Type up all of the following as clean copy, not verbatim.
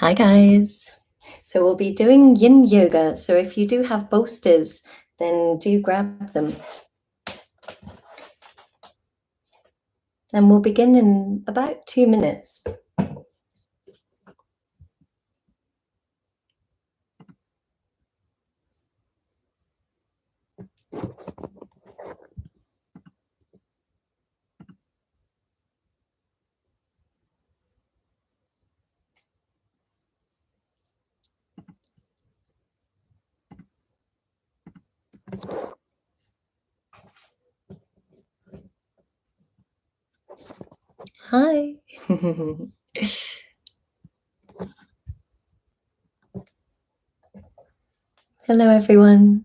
Hi guys. So we'll be doing yin yoga. So if you do have bolsters, then do grab them. And we'll begin in about 2 minutes. Hi. Hello everyone.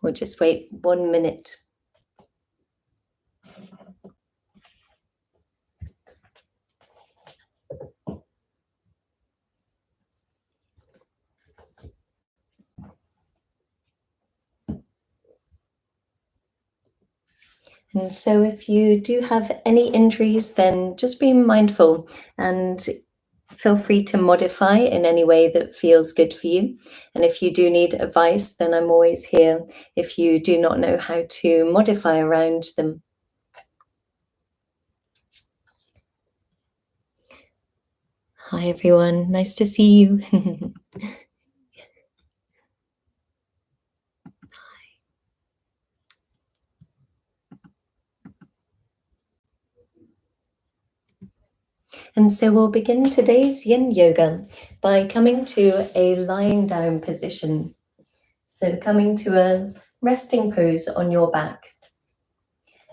We'll just wait 1 minute. And so if you do have any injuries, then just be mindful and feel free to modify in any way that feels good for you. And if you do need advice, then I'm always here if you do not know how to modify around them. Hi everyone, nice to see you. And so we'll begin today's yin yoga by coming to a lying down position. So coming to a resting pose on your back.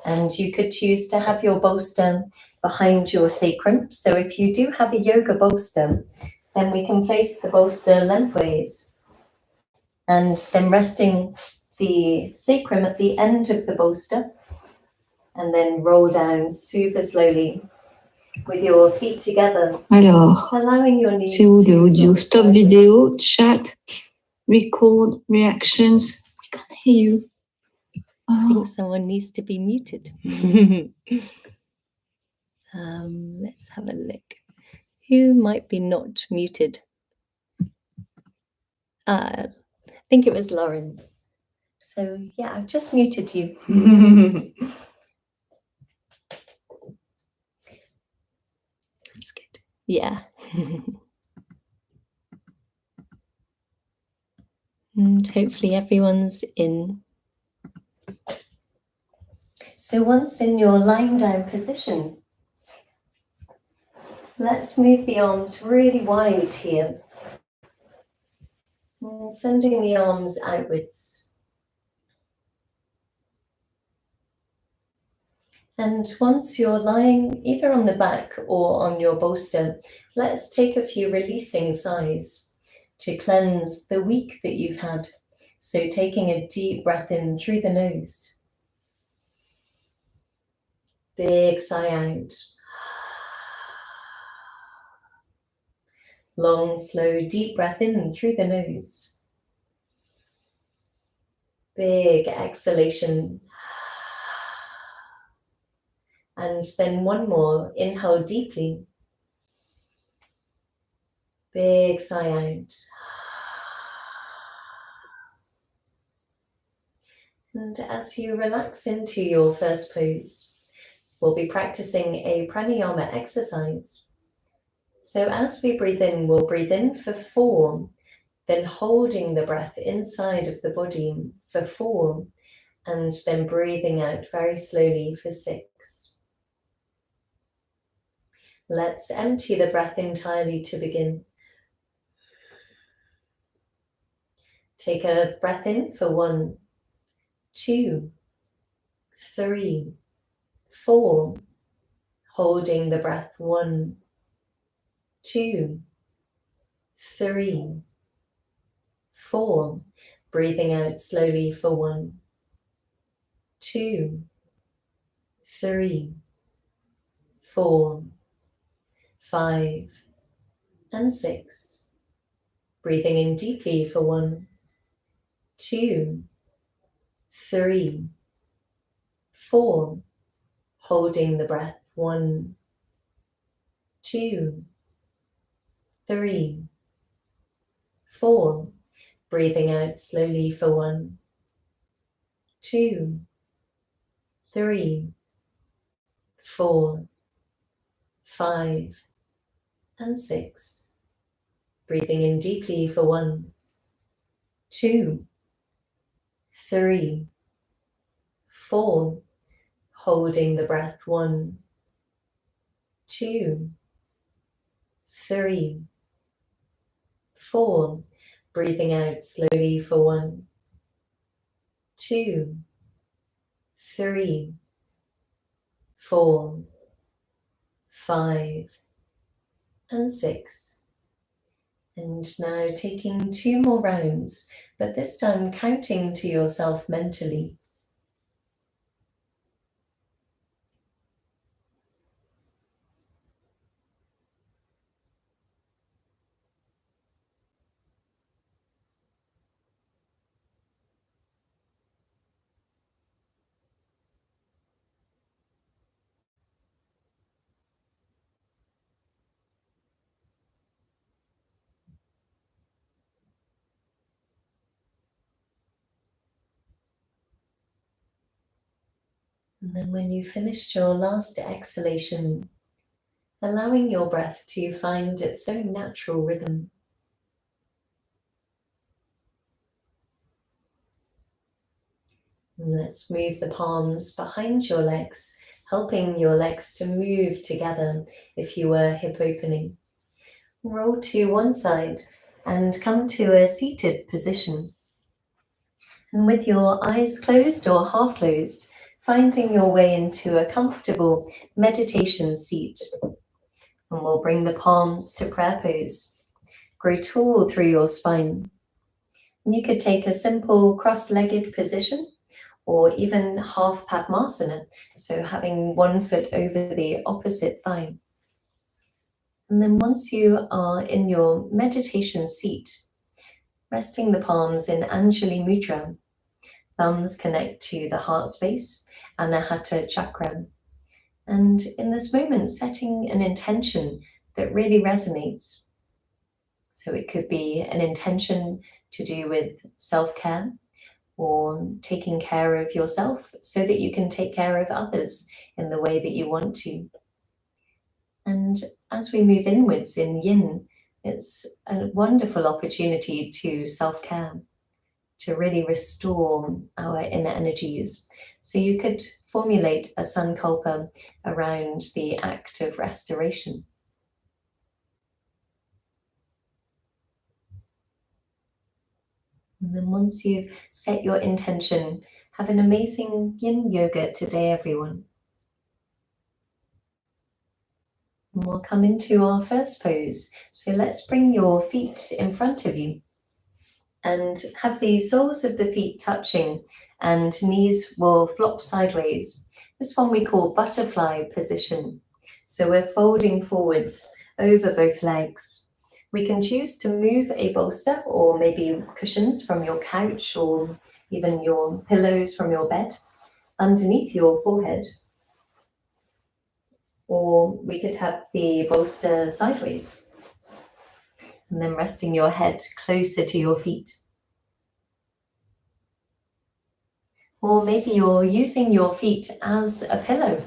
And you could choose to have your bolster behind your sacrum. So if you do have a yoga bolster, then we can place the bolster lengthways and then resting the sacrum at the end of the bolster and then roll down super slowly with your feet together. Alors, Allowing your knees c'est où le to audio? fall Stop sideways. video, chat, record, reactions. We can't hear you. I think Oh, someone needs to be muted. Let's have a look. Who might be not muted? I think it was Lawrence. So yeah, I've just muted you. That's good. Yeah. And hopefully everyone's in. So once in your lying down position, let's move the arms really wide here. And sending the arms outwards. And once you're lying either on the back or on your bolster, let's take a few releasing sighs to cleanse the week that you've had. So taking a deep breath in through the nose. Big sigh out. Long, slow, deep breath in through the nose. Big exhalation. And then one more. Inhale deeply. Big sigh out. And as you relax into your first pose, we'll be practicing a pranayama exercise. So as we breathe in, we'll breathe in for 4, then holding the breath inside of the body for 4, and then breathing out very slowly for 6. Let's empty the breath entirely to begin. Take a breath in for 1, 2, 3, 4. Holding the breath 1, 2, 3, 4. Breathing out slowly for 1, 2, 3, 4, 5, and 6. Breathing in deeply for 1, 2, 3, 4. Holding the breath 1, 2, 3, 4. Breathing out slowly for 1, 2, 3, 4, 5, and 6. Breathing in deeply for 1, 2, 3, 4. Holding the breath 1, 2, 3, 4. Breathing out slowly for 1, 2, 3, 4, 5, and 6. And now taking 2 more rounds, but this time counting to yourself mentally. And then when you finished your last exhalation, allowing your breath to find its own natural rhythm. And let's move the palms behind your legs, helping your legs to move together if you were hip opening. Roll to one side and come to a seated position. And with your eyes closed or half closed, finding your way into a comfortable meditation seat. And we'll bring the palms to prayer pose. Grow tall through your spine. And you could take a simple cross-legged position or even half Padmasana, so having one foot over the opposite thigh. And then once you are in your meditation seat, resting the palms in Anjali Mudra, thumbs connect to the heart space, Anahata chakra. And in this moment, setting an intention that really resonates. So it could be an intention to do with self-care or taking care of yourself so that you can take care of others in the way that you want to. And as we move inwards in yin, it's a wonderful opportunity to self-care, to really restore our inner energies. So you could formulate a sankalpa around the act of restoration. And then once you've set your intention, have an amazing yin yoga today, everyone. And we'll come into our first pose. So let's bring your feet in front of you and have the soles of the feet touching and knees will flop sideways. This one we call butterfly position. So we're folding forwards over both legs. We can choose to move a bolster or maybe cushions from your couch or even your pillows from your bed underneath your forehead. Or we could have the bolster sideways and then resting your head closer to your feet. Or maybe you're using your feet as a pillow.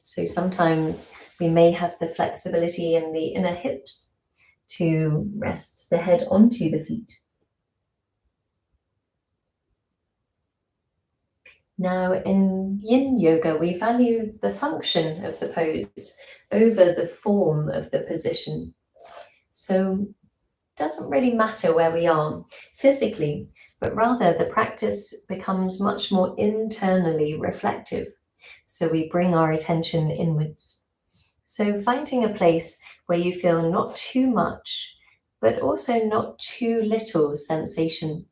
So sometimes we may have the flexibility in the inner hips to rest the head onto the feet. Now in yin yoga, we value the function of the pose over the form of the position. So it doesn't really matter where we are physically, but rather the practice becomes much more internally reflective. So we bring our attention inwards. So finding a place where you feel not too much, but also not too little sensation.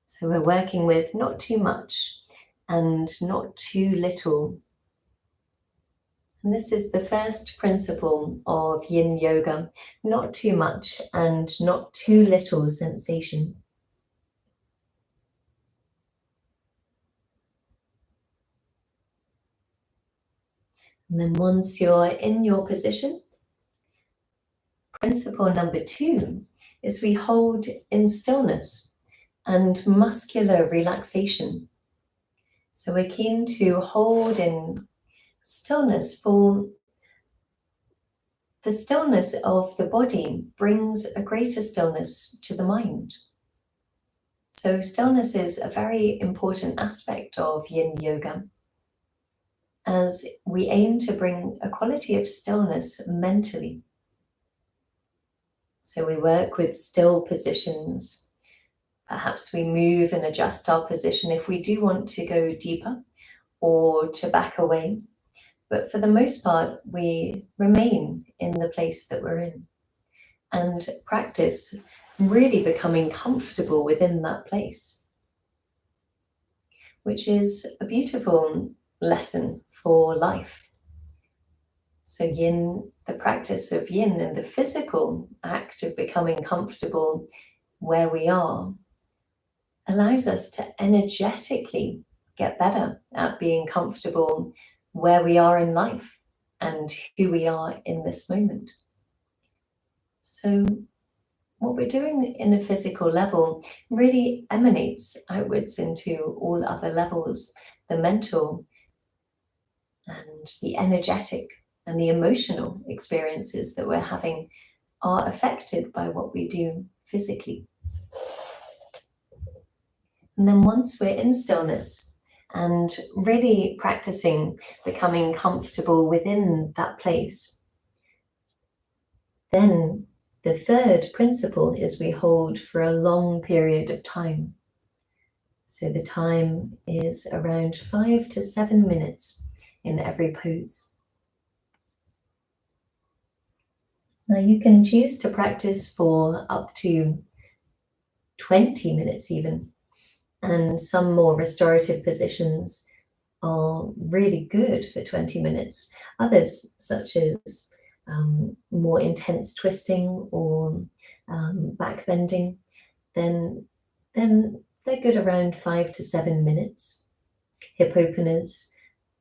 So we're working with not too much and not too little. And this is the first principle of yin yoga, not too much and not too little sensation. And then once you're in your position, principle number 2 is we hold in stillness and muscular relaxation. So we're keen to hold in stillness, for the stillness of the body brings a greater stillness to the mind. So stillness is a very important aspect of Yin Yoga, as we aim to bring a quality of stillness mentally. So we work with still positions. Perhaps we move and adjust our position if we do want to go deeper or to back away. But for the most part, we remain in the place that we're in and practice really becoming comfortable within that place, which is a beautiful lesson for life. So yin, the practice of yin and the physical act of becoming comfortable where we are, allows us to energetically get better at being comfortable where we are in life and who we are in this moment. So what we're doing in a physical level really emanates outwards into all other levels, the mental and the energetic and the emotional experiences that we're having are affected by what we do physically. And then once we're in stillness and really practicing becoming comfortable within that place, then the third principle is we hold for a long period of time. So the time is around 5 to 7 minutes in every pose. Now you can choose to practice for up to 20 minutes even, and some more restorative positions are really good for 20 minutes. Others, such as more intense twisting or back bending, then they're good around 5 to 7 minutes. Hip openers,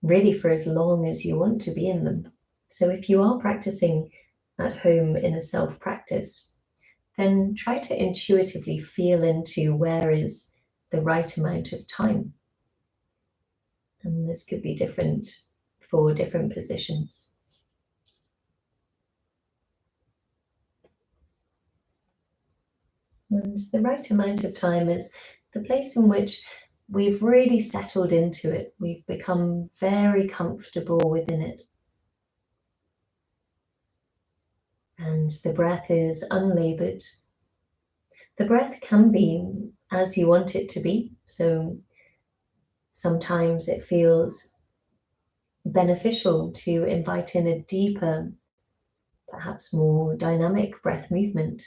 really for as long as you want to be in them. So if you are practicing at home in a self-practice, then try to intuitively feel into where is the right amount of time. And this could be different for different positions. And the right amount of time is the place in which we've really settled into it. We've become very comfortable within it. And the breath is unlabored. The breath can be as you want it to be. So sometimes it feels beneficial to invite in a deeper, perhaps more dynamic breath movement.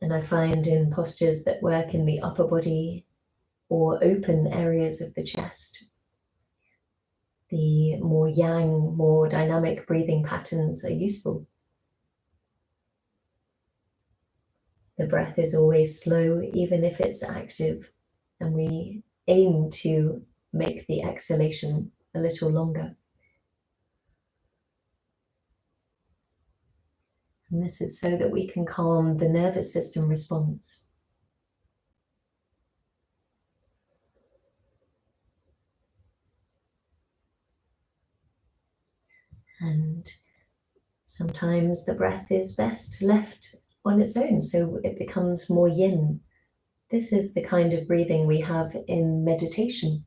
And I find in postures that work in the upper body or open areas of the chest, the more yang, more dynamic breathing patterns are useful. The breath is always slow, even if it's active, and we aim to make the exhalation a little longer. And this is so that we can calm the nervous system response. And sometimes the breath is best left on its own, so it becomes more yin. This is the kind of breathing we have in meditation.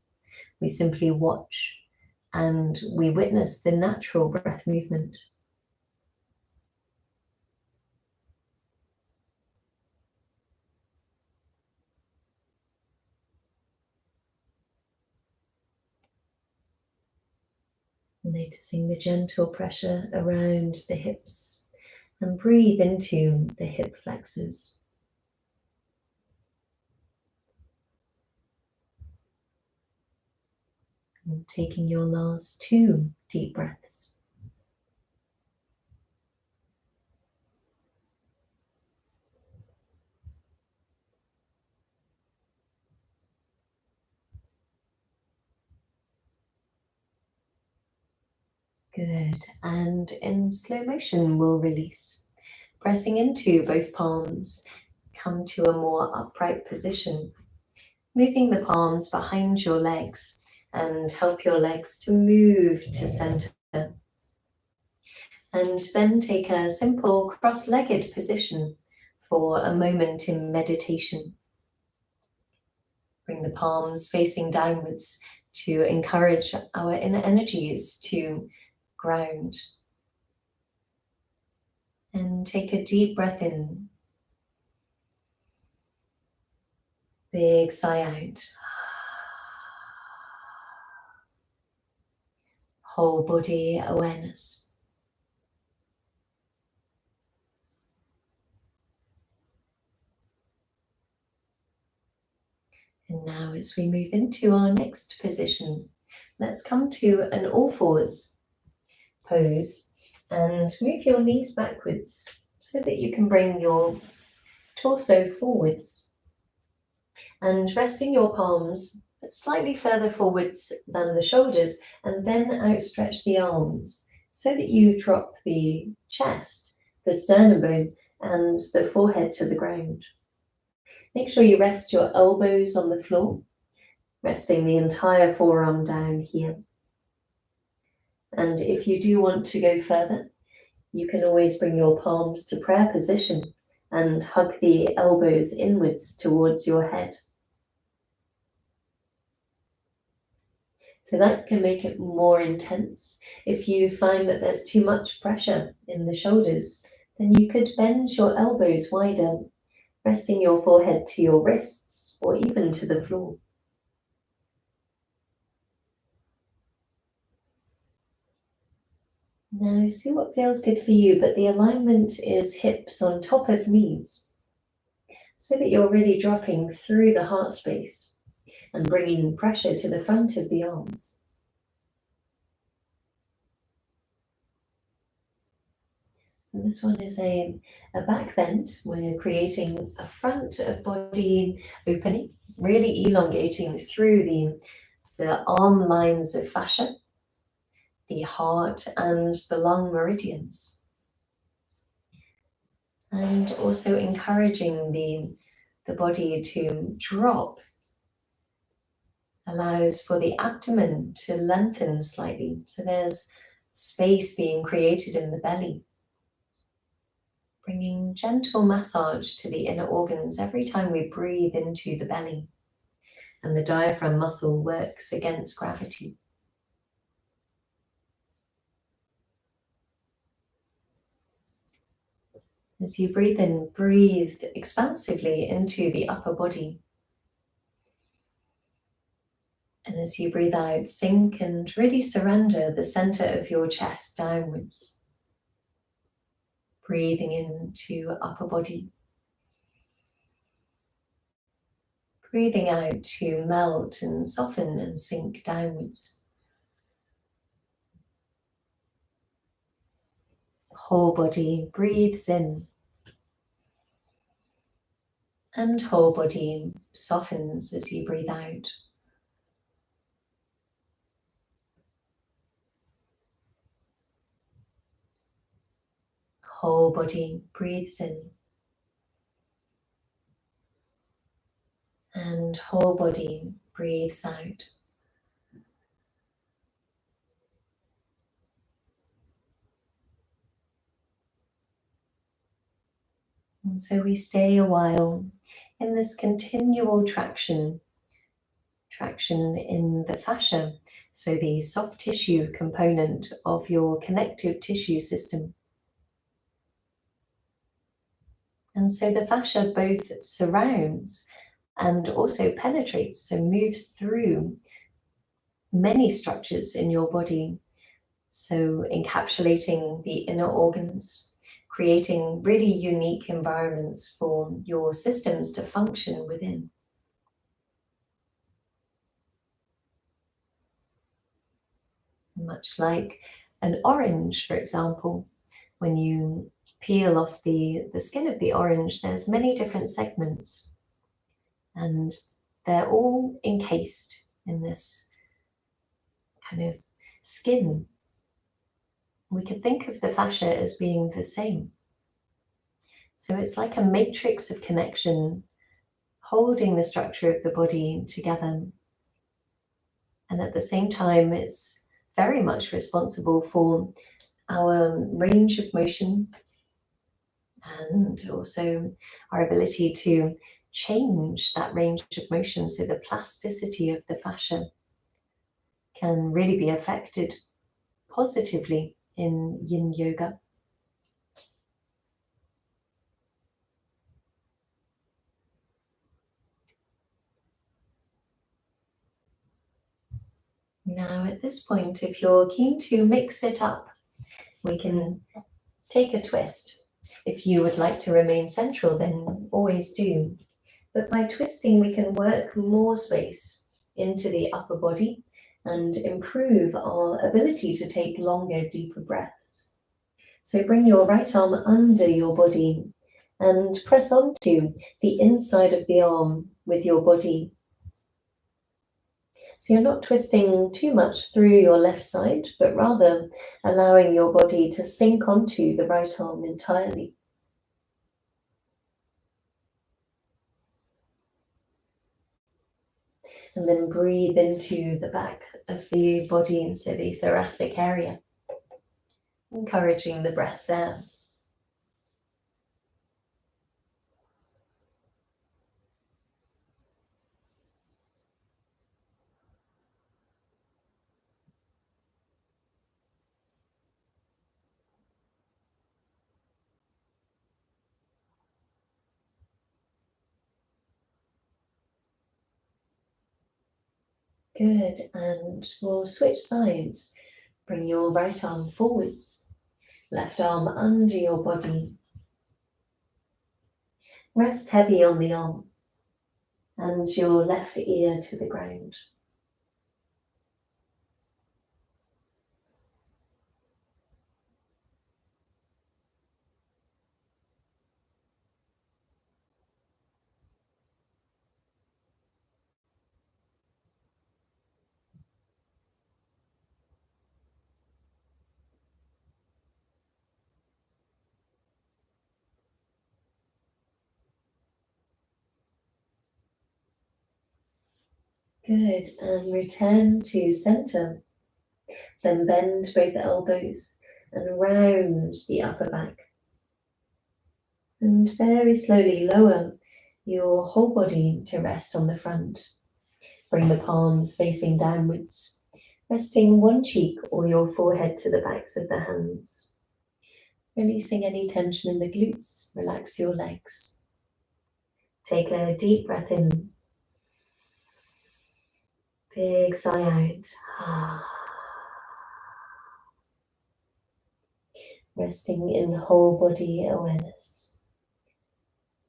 We simply watch and we witness the natural breath movement. Noticing the gentle pressure around the hips, and breathe into the hip flexors. And taking your last 2 deep breaths. Good. And in slow motion, we'll release. Pressing into both palms, come to a more upright position. Moving the palms behind your legs and help your legs to move to center. And then take a simple cross-legged position for a moment in meditation. Bring the palms facing downwards to encourage our inner energies to ground. And take a deep breath in. Big sigh out. Whole body awareness. And now as we move into our next position, let's come to an all fours pose and move your knees backwards so that you can bring your torso forwards. And resting your palms slightly further forwards than the shoulders, and then outstretch the arms so that you drop the chest, the sternum bone, and the forehead to the ground. Make sure you rest your elbows on the floor, resting the entire forearm down here. And if you do want to go further, you can always bring your palms to prayer position and hug the elbows inwards towards your head. So that can make it more intense. If you find that there's too much pressure in the shoulders, then you could bend your elbows wider, resting your forehead to your wrists or even to the floor. Now see what feels good for you, but the alignment is hips on top of knees, so that you're really dropping through the heart space and bringing pressure to the front of the arms. So this one is a back bend. We're creating a front of body opening, really elongating through the arm lines of fascia, the heart and the lung meridians. And also encouraging the body to drop allows for the abdomen to lengthen slightly. So there's space being created in the belly. Bringing gentle massage to the inner organs every time we breathe into the belly. And the diaphragm muscle works against gravity. As you breathe in, breathe expansively into the upper body. And as you breathe out, sink and really surrender the center of your chest downwards. Breathing into upper body. Breathing out to melt and soften and sink downwards. Whole body breathes in. And whole body softens as you breathe out. Whole body breathes in. And whole body breathes out. And so we stay a while in this continual traction in the fascia, so the soft tissue component of your connective tissue system. And so the fascia both surrounds and also penetrates, so moves through many structures in your body, so encapsulating the inner organs, creating really unique environments for your systems to function within. Much like an orange, for example, when you peel off the skin of the orange, there's many different segments, and they're all encased in this kind of skin We could think of the fascia as being the same. So it's like a matrix of connection, holding the structure of the body together. And at the same time, it's very much responsible for our range of motion and also our ability to change that range of motion. So the plasticity of the fascia can really be affected positively in yin yoga. Now at this point, if you're keen to mix it up, we can take a twist. If you would like to remain central, then always do. But by twisting, we can work more space into the upper body and improve our ability to take longer, deeper breaths. So bring your right arm under your body and press onto the inside of the arm with your body. So you're not twisting too much through your left side, but rather allowing your body to sink onto the right arm entirely. And then breathe into the back of the body, so the thoracic area, encouraging the breath there. Good, and we'll switch sides. Bring your right arm forwards, left arm under your body. Rest heavy on the arm and your left ear to the ground. Good, and return to center. Then bend both elbows and round the upper back. And very slowly lower your whole body to rest on the front. Bring the palms facing downwards, resting one cheek or your forehead to the backs of the hands. Releasing any tension in the glutes, relax your legs. Take a deep breath in. Big sigh out. Resting in whole body awareness,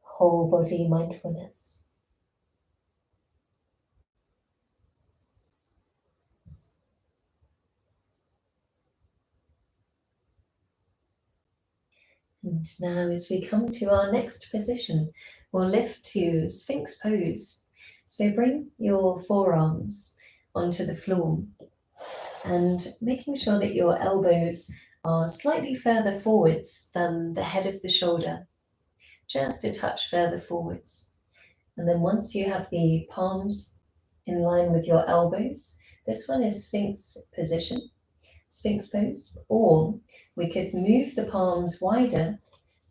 whole body mindfulness. And now as we come to our next position, we'll lift to Sphinx Pose. So bring your forearms onto the floor and making sure that your elbows are slightly further forwards than the head of the shoulder, just a touch further forwards. And then once you have the palms in line with your elbows, this one is Sphinx position, Sphinx Pose, or we could move the palms wider,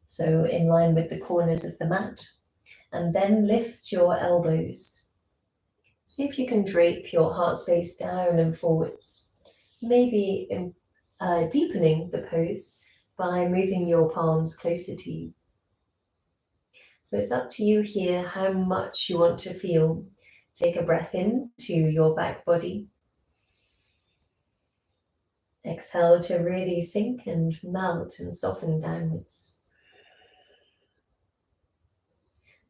so in line with the corners of the mat, and then lift your elbows. See if you can drape your heart space down and forwards, maybe deepening the pose by moving your palms closer to you. So it's up to you here how much you want to feel. Take a breath in to your back body. Exhale to really sink and melt and soften downwards.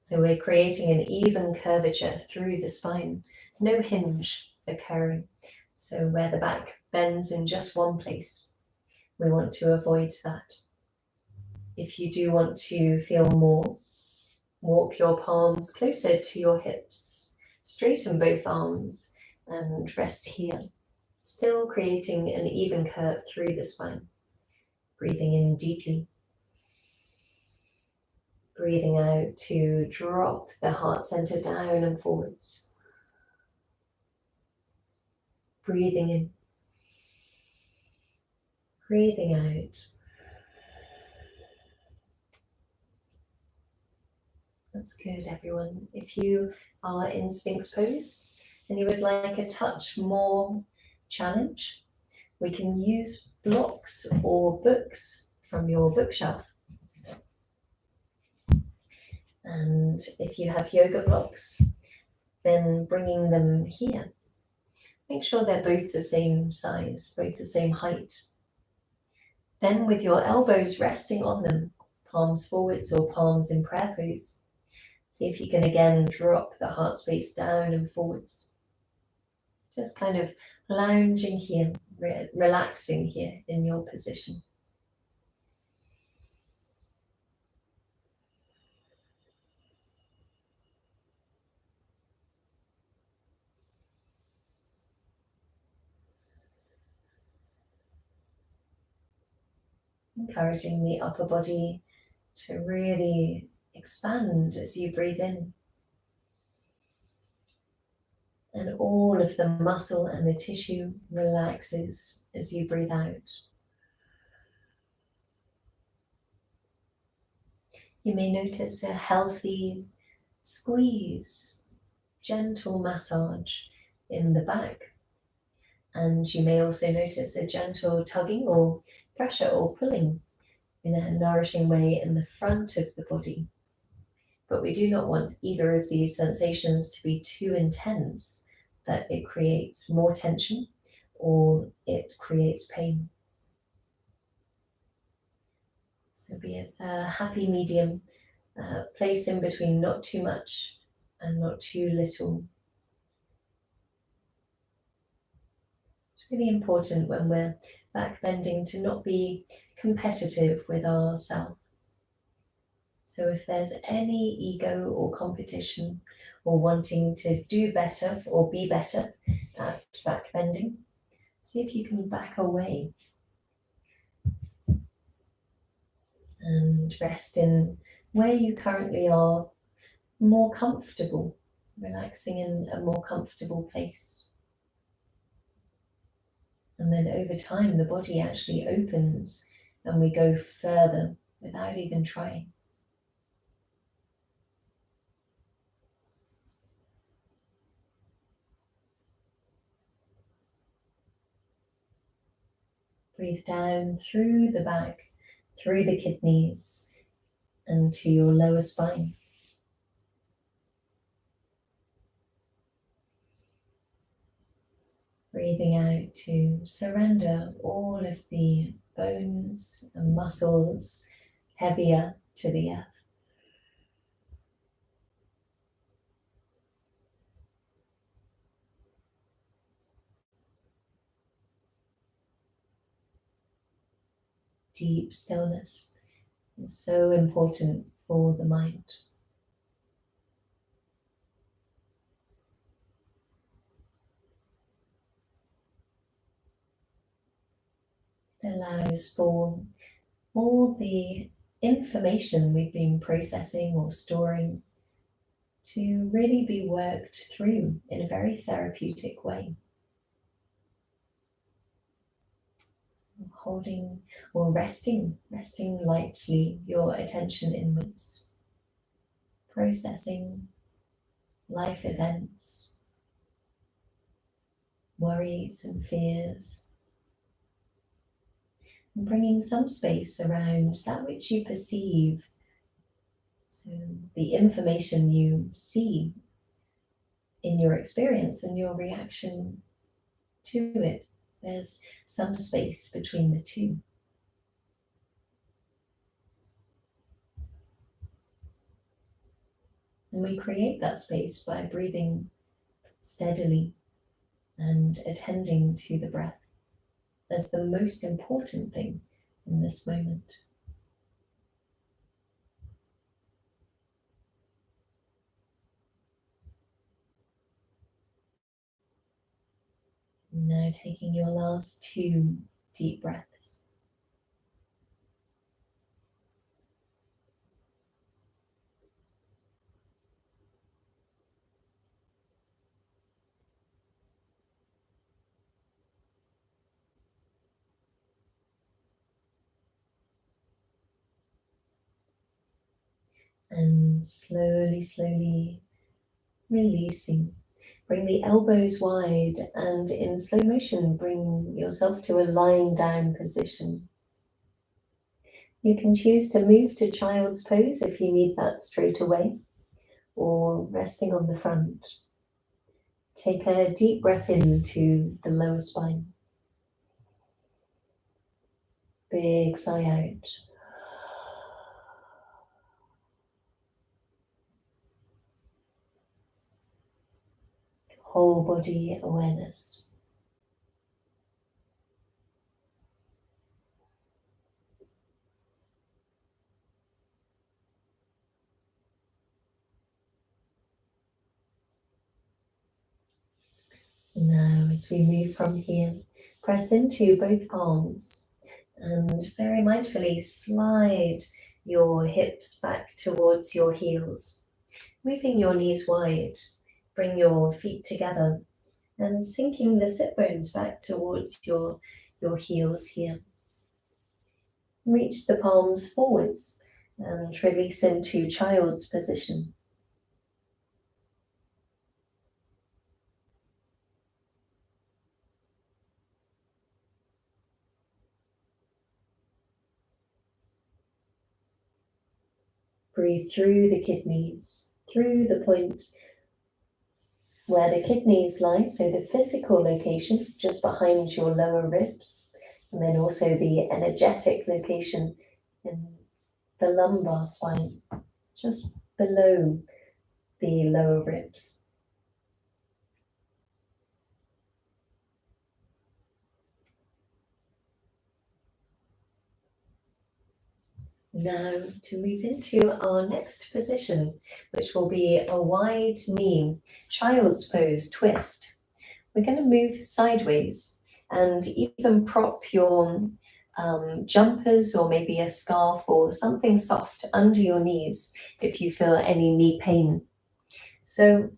So we're creating an even curvature through the spine, no hinge occurring. So where the back bends in just one place, we want to avoid that. If you do want to feel more, walk your palms closer to your hips, straighten both arms and rest here, still creating an even curve through the spine. Breathing in deeply. Breathing out to drop the heart center down and forwards. Breathing in. Breathing out. That's good, everyone. If you are in Sphinx Pose and you would like a touch more challenge, we can use blocks or books from your bookshelf. And if you have yoga blocks, then bringing them here. Make sure they're both the same size, both the same height. Then with your elbows resting on them, palms forwards or palms in prayer pose, see if you can again drop the heart space down and forwards. Just kind of lounging here, relaxing here in your position. Encouraging the upper body to really expand as you breathe in. And all of the muscle and the tissue relaxes as you breathe out. You may notice a healthy squeeze, gentle massage in the back. And you may also notice a gentle tugging or pressure or pulling in a nourishing way in the front of the body. But we do not want either of these sensations to be too intense that it creates more tension or it creates pain. So be it a happy medium, place in between not too much and not too little. It's really important when we're back bending to not be competitive with ourselves. So if there's any ego or competition or wanting to do better or be better at back bending, see if you can back away and rest in where you currently are, more comfortable, relaxing in a more comfortable place. And then over time, the body actually opens and we go further without even trying. Breathe down through the back, through the kidneys, and to your lower spine. Breathing out to surrender all of the bones and muscles heavier to the earth. Deep stillness is so important for the mind. It allows for all the information we've been processing or storing to really be worked through in a very therapeutic way. So holding or resting lightly your attention inwards, processing life events, worries and fears, and bringing some space around that which you perceive. So the information you see in your experience and your reaction to it, there's some space between the two. And we create that space by breathing steadily and attending to the breath as the most important thing in this moment. Now taking your last 2 deep breaths. And slowly, slowly releasing. Bring the elbows wide and in slow motion, bring yourself to a lying down position. You can choose to move to child's pose if you need that straight away, or resting on the front. Take a deep breath into the lower spine. Big sigh out. Whole body awareness. Now, as we move from here, press into both palms and very mindfully slide your hips back towards your heels, moving your knees wide. Bring your feet together and sinking the sit bones back towards your heels here. Reach the palms forwards and release into child's position. Breathe through the kidneys, through the point where the kidneys lie, so the physical location just behind your lower ribs, and then also the energetic location in the lumbar spine, just below the lower ribs. Now to move into our next position, which will be a wide knee, child's pose twist. We're going to move sideways and even prop your jumpers or maybe a scarf or something soft under your knees if you feel any knee pain. So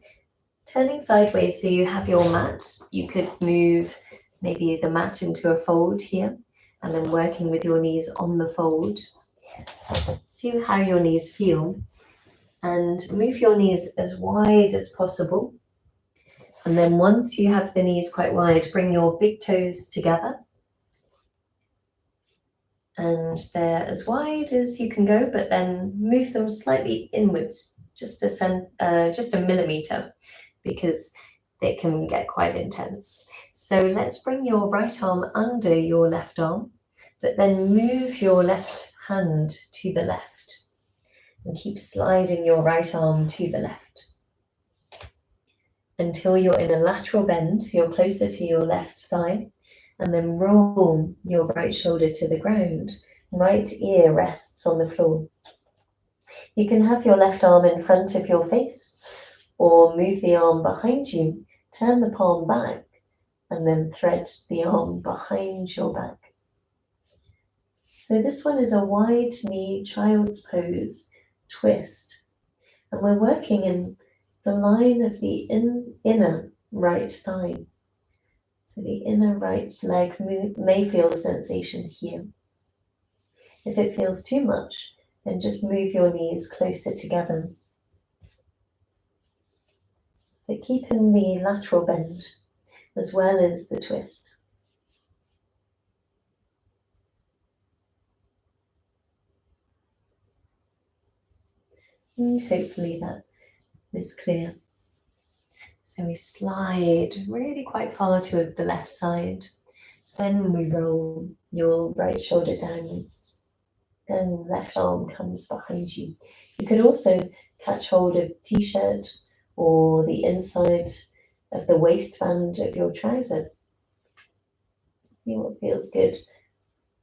turning sideways so you have your mat, you could move maybe the mat into a fold here and then working with your knees on the fold. See how your knees feel and move your knees as wide as possible. And then once you have the knees quite wide, bring your big toes together. And they're as wide as you can go, but then move them slightly inwards, just a millimeter, because they can get quite intense. So let's bring your right arm under your left arm, but then move your left hand to the left. And keep sliding your right arm to the left until you're in a lateral bend, you're closer to your left thigh, and then roll your right shoulder to the ground. Right ear rests on the floor. You can have your left arm in front of your face or move the arm behind you, turn the palm back, and then thread the arm behind your back. So this one is a wide knee child's pose twist. And we're working in the line of the inner right thigh. So the inner right leg may feel the sensation here. If it feels too much, then just move your knees closer together. But keep in the lateral bend as well as the twist. And hopefully that is clear. So we slide really quite far to the left side. Then we roll your right shoulder downwards. Then left arm comes behind you. You could also catch hold of t-shirt or the inside of the waistband of your trouser. See what feels good.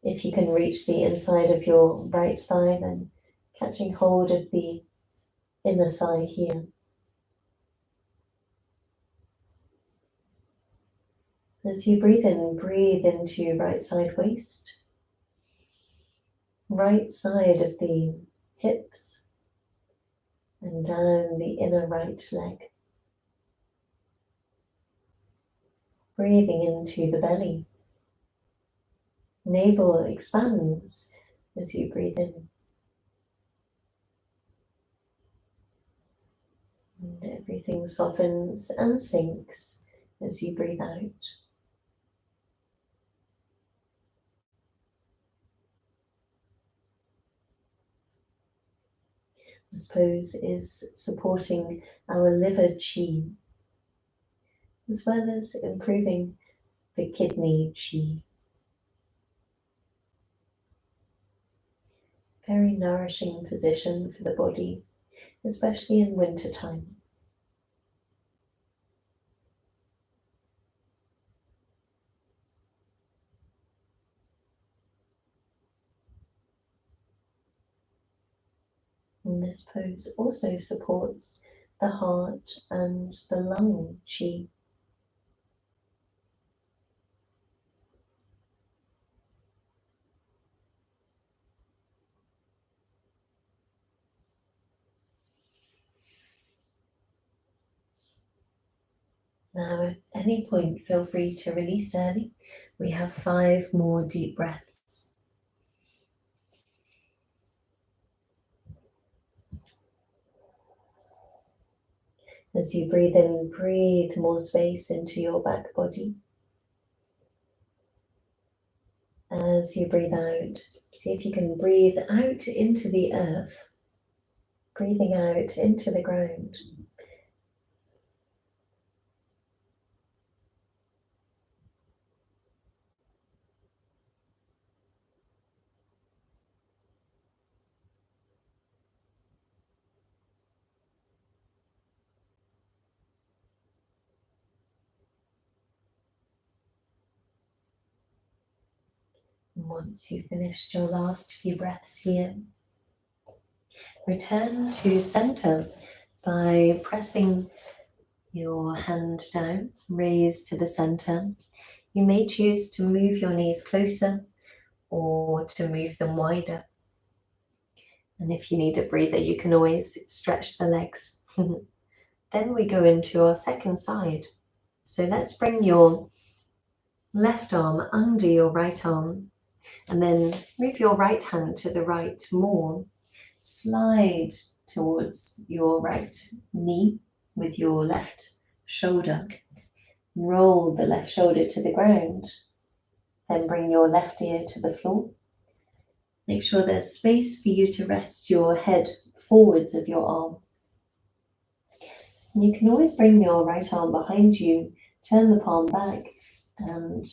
If you can reach the inside of your right thigh, then catching hold of the inner thigh here. As you breathe into right side waist, right side of the hips, and down the inner right leg. Breathing into the belly. Navel expands as you breathe in. everything softens and sinks as you breathe out. This pose is supporting our liver qi, as well as improving the kidney qi. Very nourishing position for the body, especially in winter time. And this pose also supports the heart and the lung qi. Now, at any point, feel free to release early. We have 5 more deep breaths. As you breathe in, breathe more space into your back body. As you breathe out, see if you can breathe out into the earth, breathing out into the ground. And once you've finished your last few breaths here, return to center by pressing your hand down, raise to the center. You may choose to move your knees closer or to move them wider. And if you need a breather, you can always stretch the legs. Then we go into our second side. So let's bring your left arm under your right arm and then move your right hand to the right more. Slide towards your right knee with your left shoulder. Roll the left shoulder to the ground. Then bring your left ear to the floor. Make sure there's space for you to rest your head forwards of your arm. And you can always bring your right arm behind you, turn the palm back and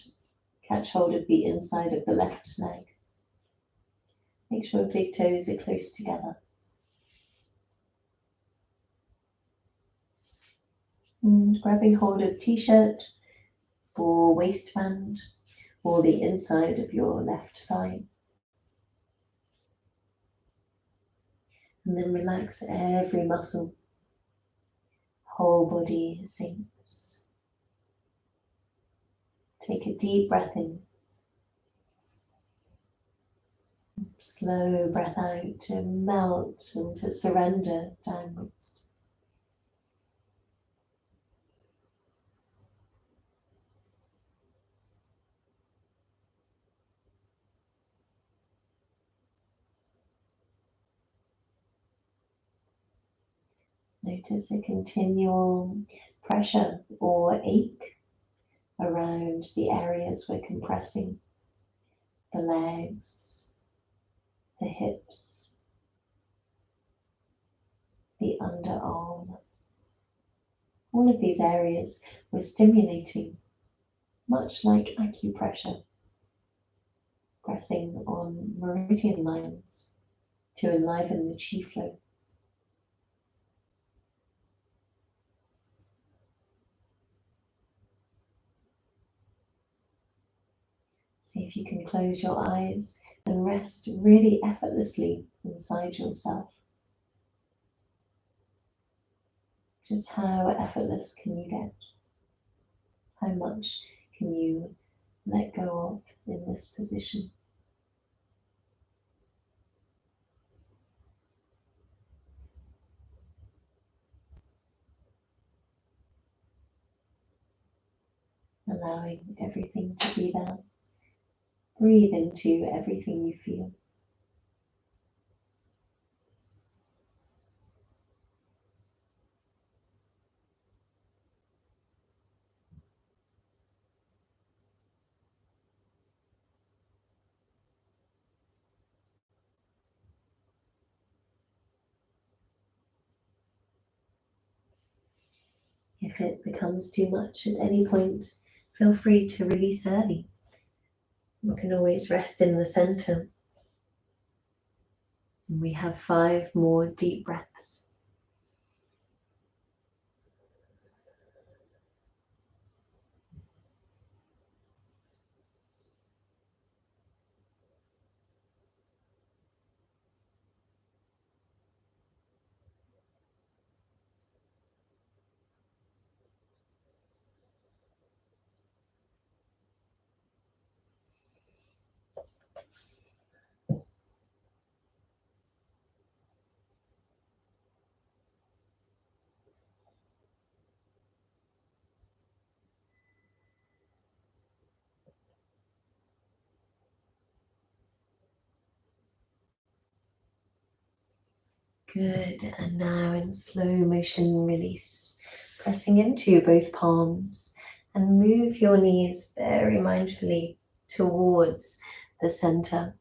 catch hold of the inside of the left leg. Make sure big toes are close together. And grabbing hold of t-shirt or waistband or the inside of your left thigh. And then relax every muscle. Whole body sinks. Take a deep breath in. Slow breath out to melt and to surrender downwards. Notice a continual pressure or ache around the areas we're compressing. The legs, the hips, the underarm. All of these areas we're stimulating, much like acupressure, pressing on meridian lines to enliven the chi flow. See if you can close your eyes and rest really effortlessly inside yourself. Just how effortless can you get? How much can you let go of in this position? Allowing everything to be there. Breathe into everything you feel. If it becomes too much at any point, feel free to release early. You can always rest in the center. And we have 5 more deep breaths. Good, and now in slow motion release, pressing into both palms, and move your knees very mindfully towards the center.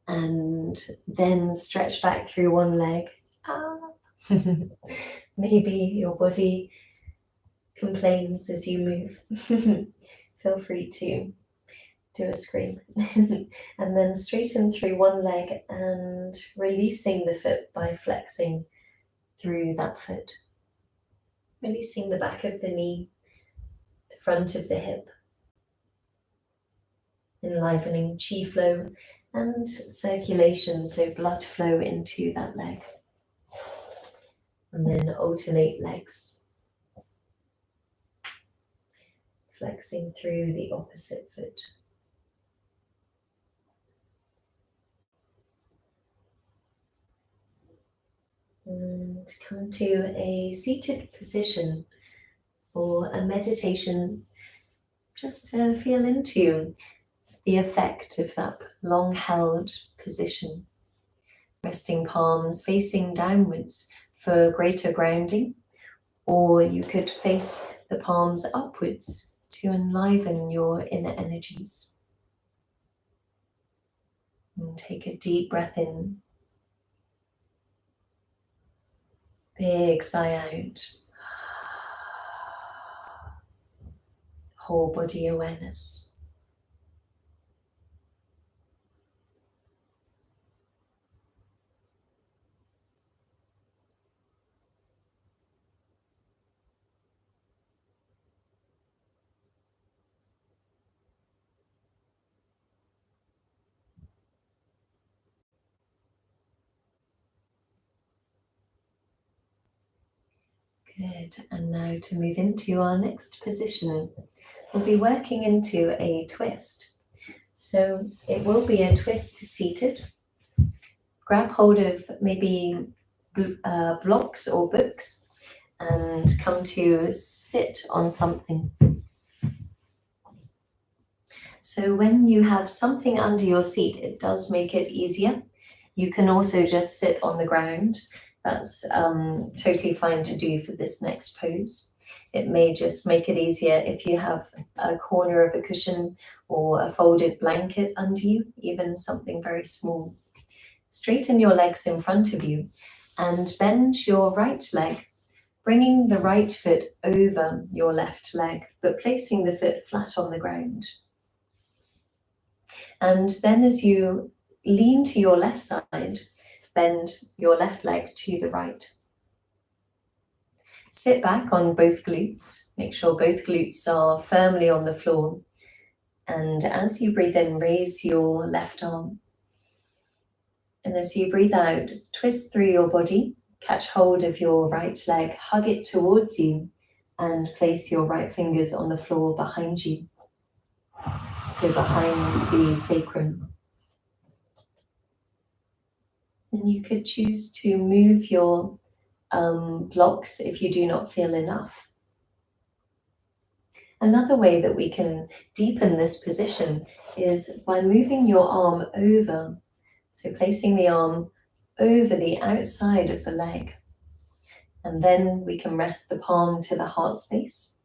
And then stretch back through one leg. Maybe your body complains as you move. Feel free to do a scream. And then straighten through one leg and releasing the foot by flexing through that foot. Releasing the back of the knee, the front of the hip. Enlivening chi flow and circulation, so blood flow into that leg. And then alternate legs. Flexing through the opposite foot. And come to a seated position for a meditation, just to feel into the effect of that long held position. Resting palms facing downwards for greater grounding, or you could face the palms upwards to enliven your inner energies. And take a deep breath in. Big sigh out. Whole body awareness. Good, and now to move into our next position, we'll be working into a twist. So it will be a twist seated. Grab hold of maybe blocks or books and come to sit on something. So when you have something under your seat, it does make it easier. You can also just sit on the ground. That's totally fine to do for this next pose. It may just make it easier if you have a corner of a cushion or a folded blanket under you, even something very small. Straighten your legs in front of you and bend your right leg, bringing the right foot over your left leg, but placing the foot flat on the ground. And then as you lean to your left side, bend your left leg to the right. Sit back on both glutes. Make sure both glutes are firmly on the floor. And as you breathe in, raise your left arm. And as you breathe out, twist through your body, catch hold of your right leg, hug it towards you, and place your right fingers on the floor behind you. So behind the sacrum. And you could choose to move your blocks if you do not feel enough. Another way that we can deepen this position is by moving your arm over. So placing the arm over the outside of the leg. And then we can rest the palm to the heart space.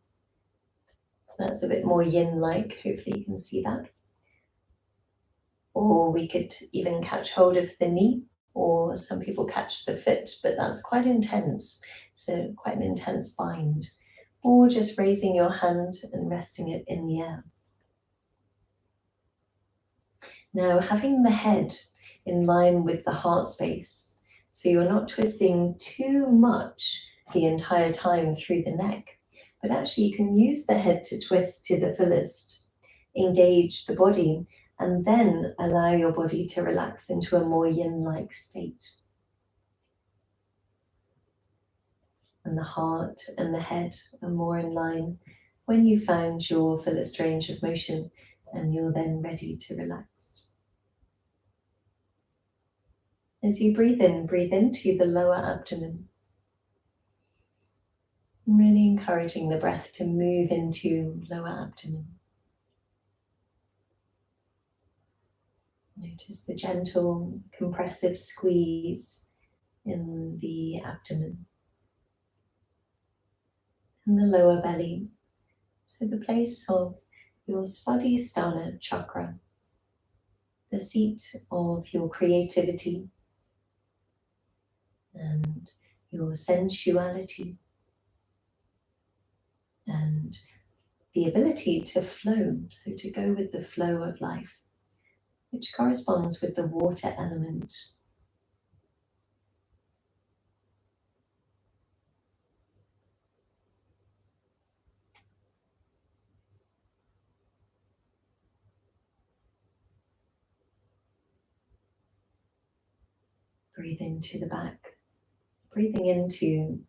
So that's a bit more yin-like, hopefully you can see that. Or we could even catch hold of the knee or some people catch the foot, but that's quite intense. So quite an intense bind. Or just raising your hand and resting it in the air. Now having the head in line with the heart space, so you're not twisting too much the entire time through the neck, but actually you can use the head to twist to the fullest, engage the body, and then allow your body to relax into a more yin-like state. And the heart and the head are more in line when you found your fullest range of motion, and you're then ready to relax. As you breathe into the lower abdomen. Really encouraging the breath to move into lower abdomen. Notice the gentle compressive squeeze in the abdomen and the lower belly. So the place of your Svadhisthana chakra, the seat of your creativity and your sensuality and the ability to flow, so to go with the flow of life, which corresponds with the water element. Breathe into the back, breathing into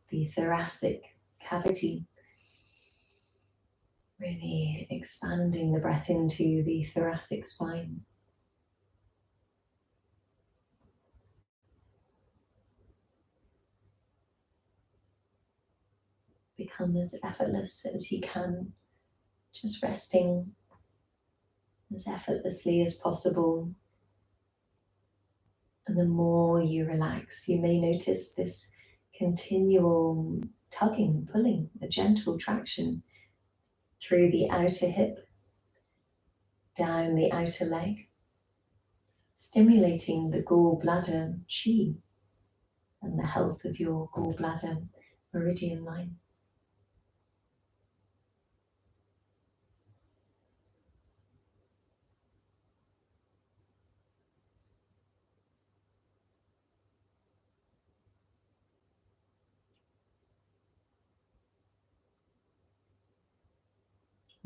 the thoracic cavity, really expanding the breath into the thoracic spine. Become as effortless as you can, just resting as effortlessly as possible. And the more you relax, you may notice this continual tugging, pulling, a gentle traction through the outer hip, down the outer leg, stimulating the gallbladder chi and the health of your gallbladder meridian line.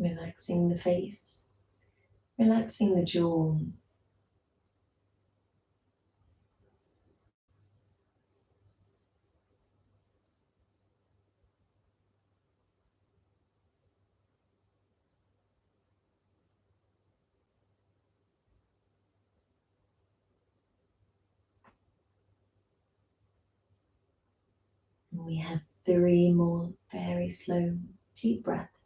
Relaxing the face, relaxing the jaw. And we have 3 more very slow, deep breaths.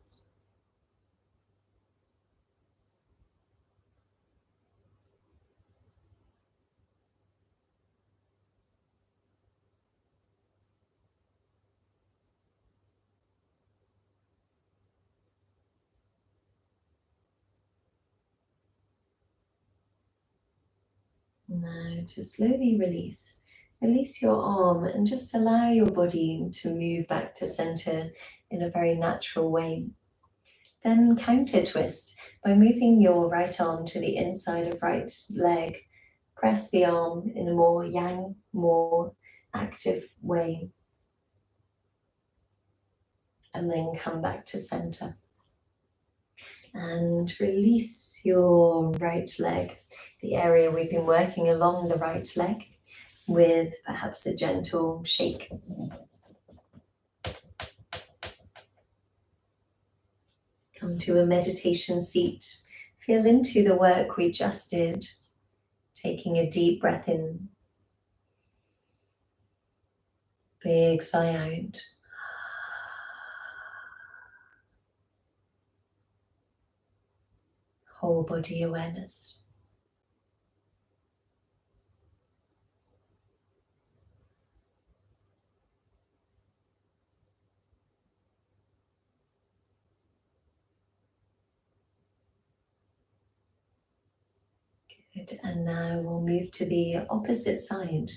Now to slowly release. Release your arm and just allow your body to move back to center in a very natural way. Then counter twist by moving your right arm to the inside of right leg. Press the arm in a more yang, more active way. And then come back to center. And release your right leg, the area we've been working along the right leg, with perhaps a gentle shake. Come to a meditation seat. Feel into the work we just did, taking a deep breath in. Big sigh out. Whole body awareness. Good, and now we'll move to the opposite side.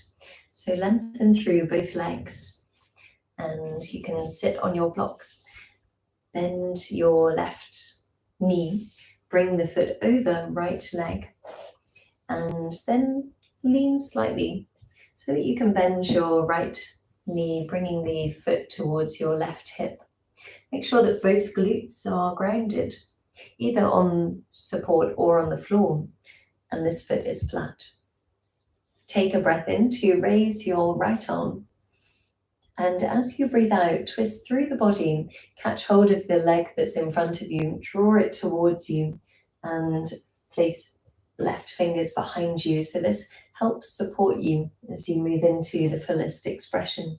So lengthen through both legs, and you can sit on your blocks. Bend your left knee, bring the foot over right leg, and then lean slightly so that you can bend your right knee, bringing the foot towards your left hip. Make sure that both glutes are grounded, either on support or on the floor, and this foot is flat. Take a breath in to raise your right arm. And as you breathe out, twist through the body, catch hold of the leg that's in front of you, draw it towards you, and place left fingers behind you. So this helps support you as you move into the fullest expression.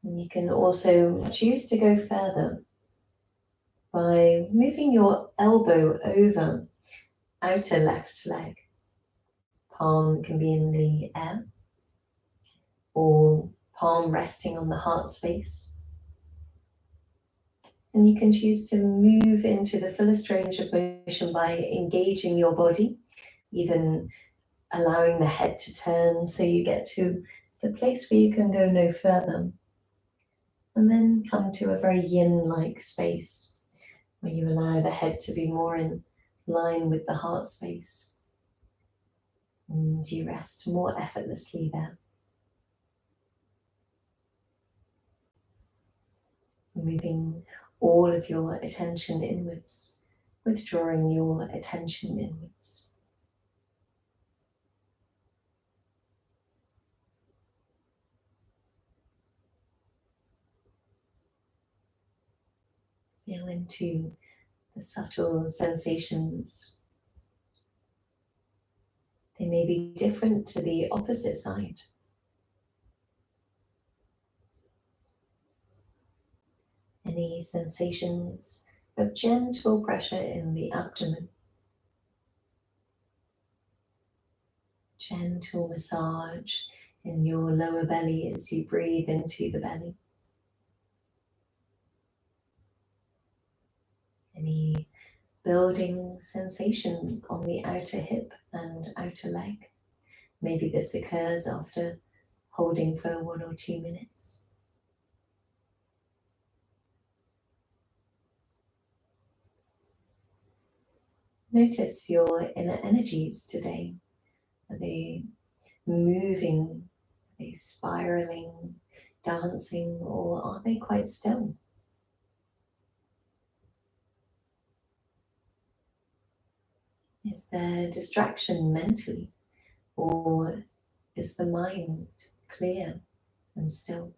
And you can also choose to go further by moving your elbow over outer left leg. Palm can be in the air, or palm resting on the heart space. And you can choose to move into the fullest range of motion by engaging your body, even allowing the head to turn so you get to the place where you can go no further. And then come to a very yin-like space where you allow the head to be more in line with the heart space. And you rest more effortlessly there. Moving all of your attention inwards, withdrawing your attention inwards. Feel into the subtle sensations. They may be different to the opposite side. Any sensations of gentle pressure in the abdomen. Gentle massage in your lower belly as you breathe into the belly. Any building sensation on the outer hip and outer leg. Maybe this occurs after holding for 1 or 2 minutes. Notice your inner energies today. Are they moving? Are they spiraling, dancing, or are they quite still? Is there distraction mentally, or is the mind clear and still?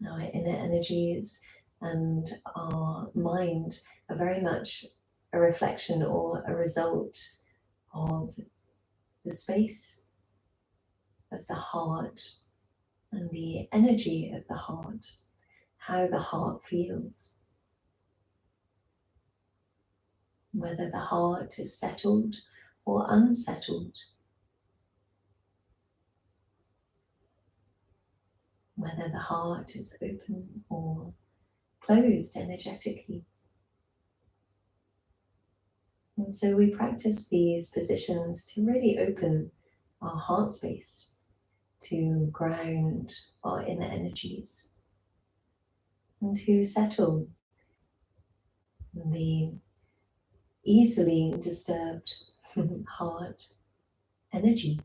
Our inner energies and our mind are very much a reflection or a result of the space of the heart and the energy of the heart, how the heart feels. Whether the heart is settled or unsettled. Whether the heart is open or closed energetically. And so we practice these positions to really open our heart space, to ground our inner energies, and to settle the easily disturbed heart energy.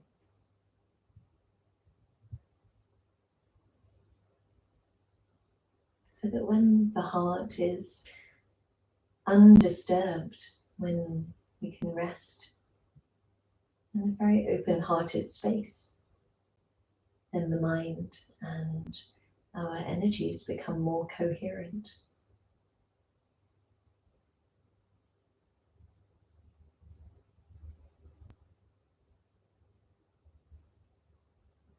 So that when the heart is undisturbed, when we can rest in a very open-hearted space, then the mind and our energies become more coherent.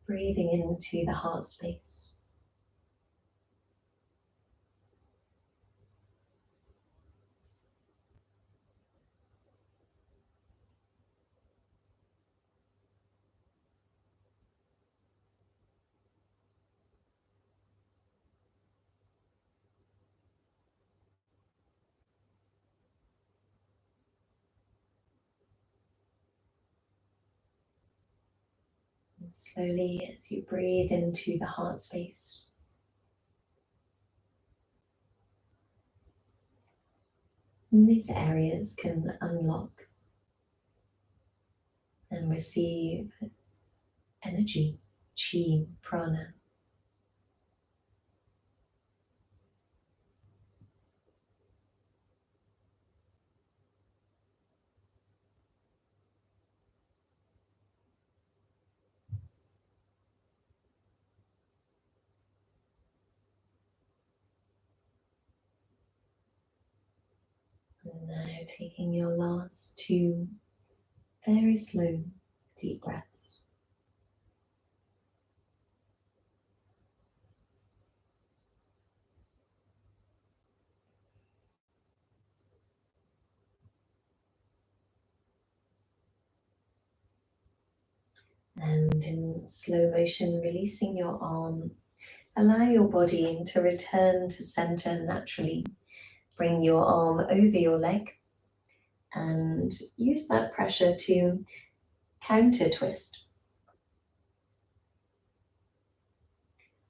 Breathing into the heart space. Slowly, as you breathe into the heart space, and these areas can unlock and receive energy, chi, prana. And now taking your last 2 very slow, deep breaths. And in slow motion, releasing your arm, allow your body to return to center naturally. Bring your arm over your leg and use that pressure to counter twist.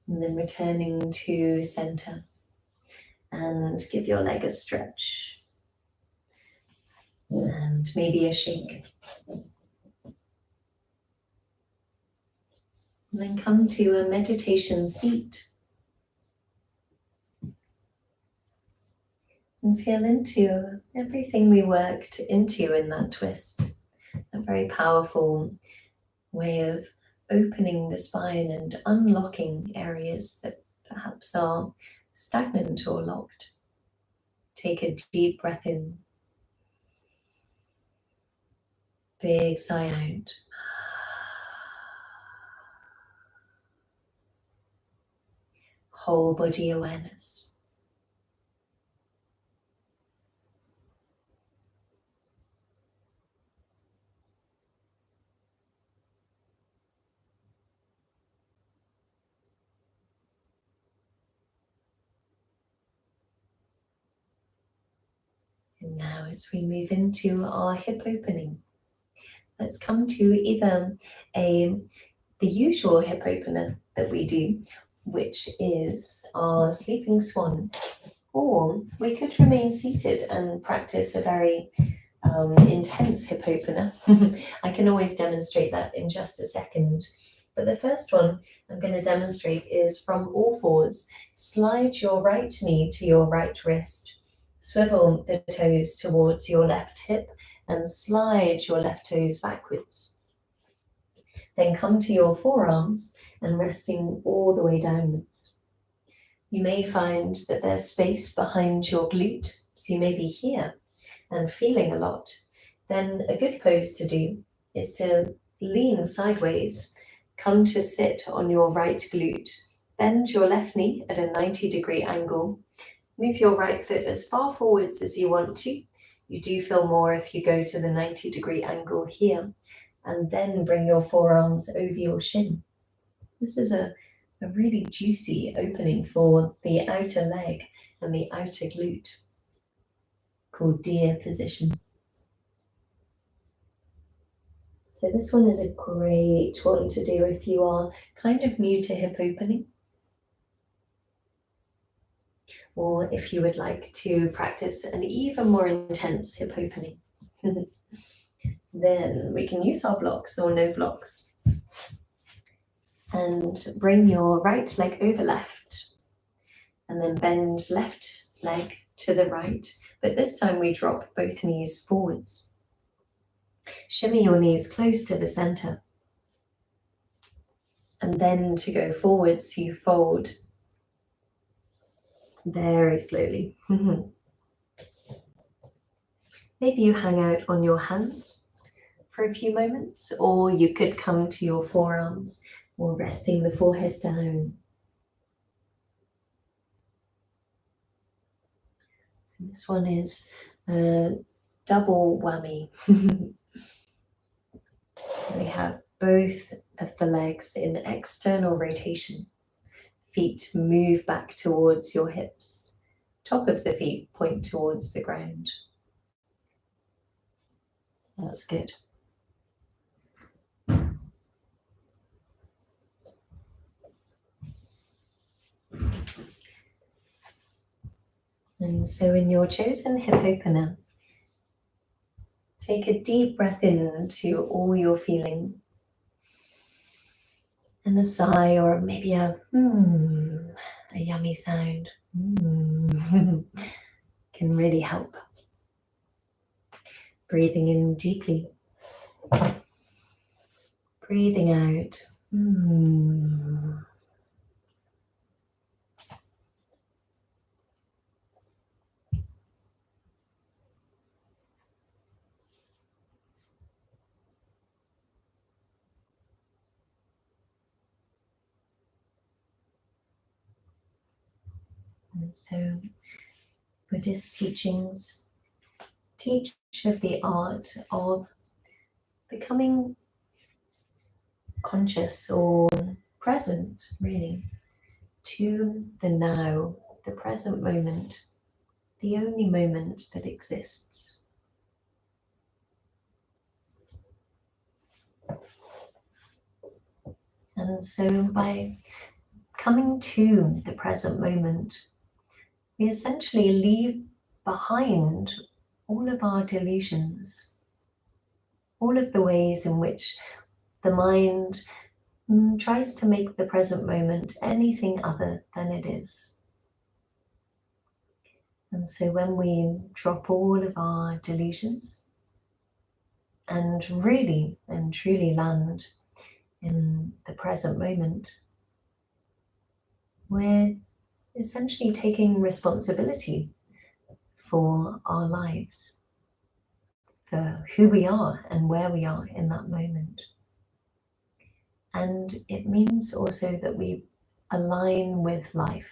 And then returning to center and give your leg a stretch and maybe a shake. And then come to a meditation seat and feel into everything we worked into in that twist. A very powerful way of opening the spine and unlocking areas that perhaps are stagnant or locked. Take a deep breath in. Big sigh out. Whole body awareness. And now as we move into our hip opening, let's come to either the usual hip opener that we do, which is our sleeping swan, or we could remain seated and practice a very intense hip opener. I can always demonstrate that in just a second. But the first one I'm going to demonstrate is from all fours. Slide your right knee to your right wrist. Swivel the toes towards your left hip and slide your left toes backwards. Then come to your forearms and resting all the way downwards. You may find that there's space behind your glute, so you may be here and feeling a lot. Then a good pose to do is to lean sideways, come to sit on your right glute, bend your left knee at a 90-degree angle, move your right foot as far forwards as you want to. You do feel more if you go to the 90-degree angle here, and then bring your forearms over your shin. This is a really juicy opening for the outer leg and the outer glute, called deer position. So this one is a great one to do if you are kind of new to hip opening, or if you would like to practice an even more intense hip opening. Then we can use our blocks or no blocks. And bring your right leg over left, and then bend left leg to the right, but this time we drop both knees forwards. Shimmy your knees close to the center, and then to go forwards you fold very slowly. Maybe you hang out on your hands for a few moments, or you could come to your forearms or resting the forehead down. This one is a double whammy. So we have both of the legs in external rotation. Feet move back towards your hips. Top of the feet point towards the ground. That's good. And so in your chosen hip opener, take a deep breath into all you're feeling. And a sigh, or maybe a yummy sound can really help. Breathing in deeply. Breathing out. And so Buddhist teachings teach of the art of becoming conscious or present, really, to the now, the present moment, the only moment that exists. And so by coming to the present moment, we essentially leave behind all of our delusions, all of the ways in which the mind tries to make the present moment anything other than it is. And so when we drop all of our delusions and really and truly land in the present moment, we're essentially taking responsibility for our lives, for who we are and where we are in that moment. And it means also that we align with life.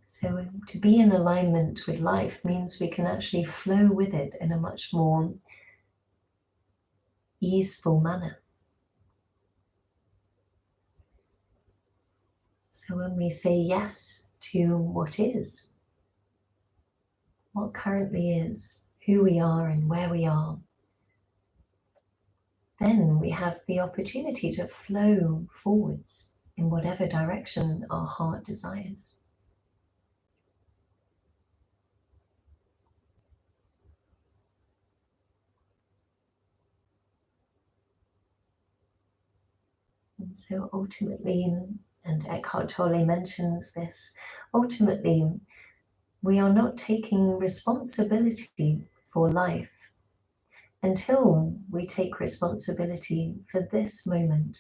So to be in alignment with life means we can actually flow with it in a much more easeful manner. So when we say yes to what is, what currently is, who we are and where we are, then we have the opportunity to flow forwards in whatever direction our heart desires. And so ultimately, and Eckhart Tolle mentions this, ultimately, we are not taking responsibility for life until we take responsibility for this moment.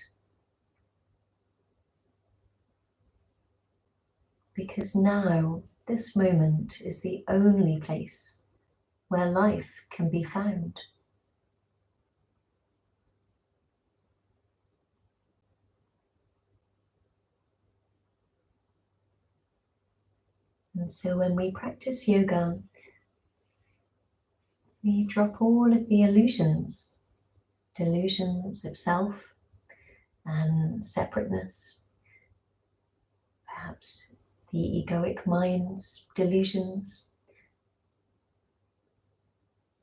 Because now, this moment is the only place where life can be found. And so when we practice yoga, we drop all of the illusions, delusions of self and separateness, perhaps the egoic mind's delusions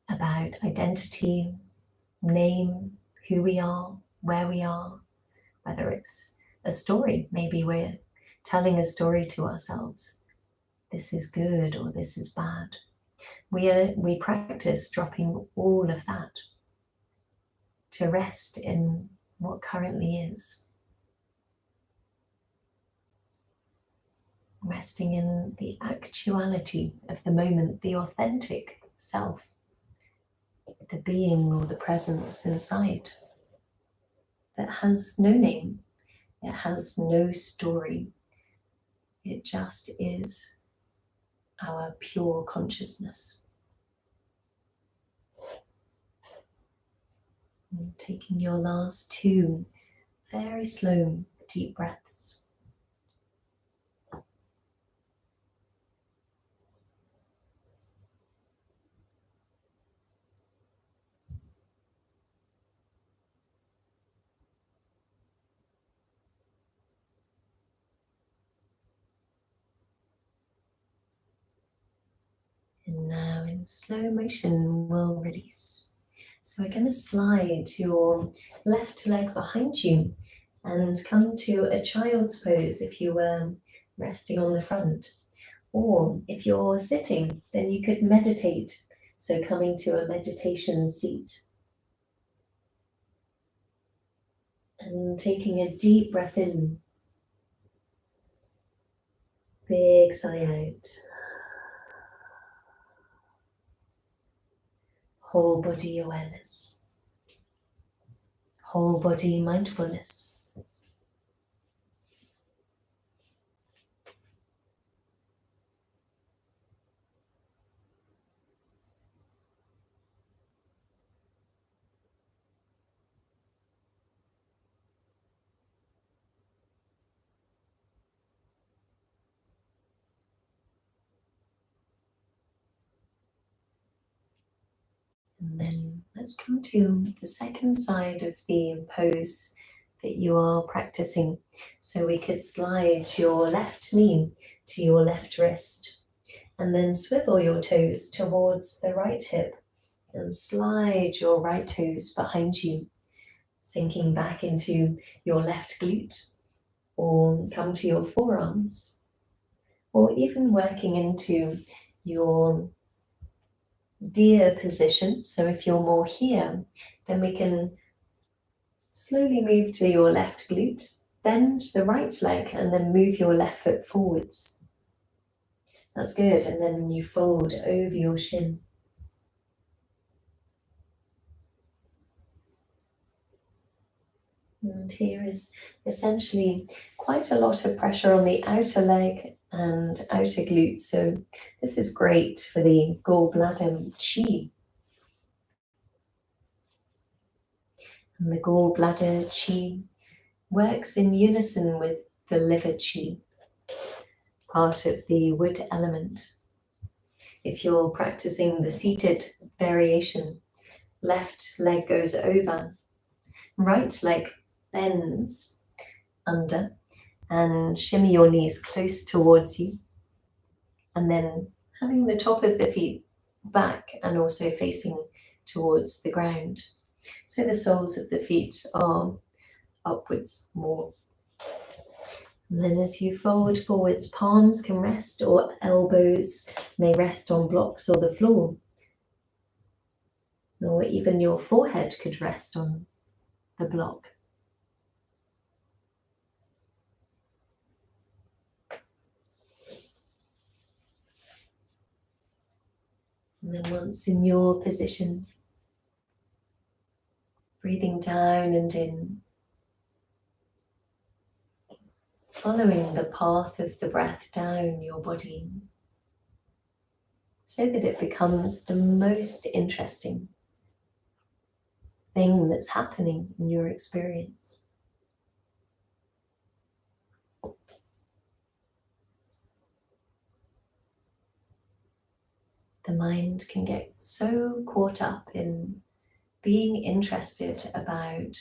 about identity, name, who we are, where we are, whether it's a story, maybe we're telling a story to ourselves. This is good or this is bad. We practice dropping all of that to rest in what currently is. Resting in the actuality of the moment, the authentic self, the being or the presence inside that has no name, it has no story, it just is our pure consciousness. And taking your last 2 very slow, deep breaths. And now in slow motion, we'll release. So we're going to slide your left leg behind you and come to a child's pose if you were resting on the front. Or if you're sitting, then you could meditate. So coming to a meditation seat. And taking a deep breath in. Big sigh out. Whole body awareness. Whole body mindfulness. And then let's come to the second side of the pose that you are practicing. So we could slide your left knee to your left wrist and then swivel your toes towards the right hip and slide your right toes behind you, sinking back into your left glute, or come to your forearms, or even working into your deer position. So if you're more here, then we can slowly move to your left glute, bend the right leg, and then move your left foot forwards. That's good. And then you fold over your shin. And here is essentially quite a lot of pressure on the outer leg and outer glute. So this is great for the gallbladder chi. And the gallbladder chi works in unison with the liver chi, part of the wood element. If you're practicing the seated variation, left leg goes over, right leg bends under, and shimmy your knees close towards you. And then having the top of the feet back and also facing towards the ground. So the soles of the feet are upwards more. And then as you fold forwards, palms can rest or elbows may rest on blocks or the floor. Or even your forehead could rest on the block. And then once in your position, breathing down and in, following the path of the breath down your body so that it becomes the most interesting thing that's happening in your experience. The mind can get so caught up in being interested about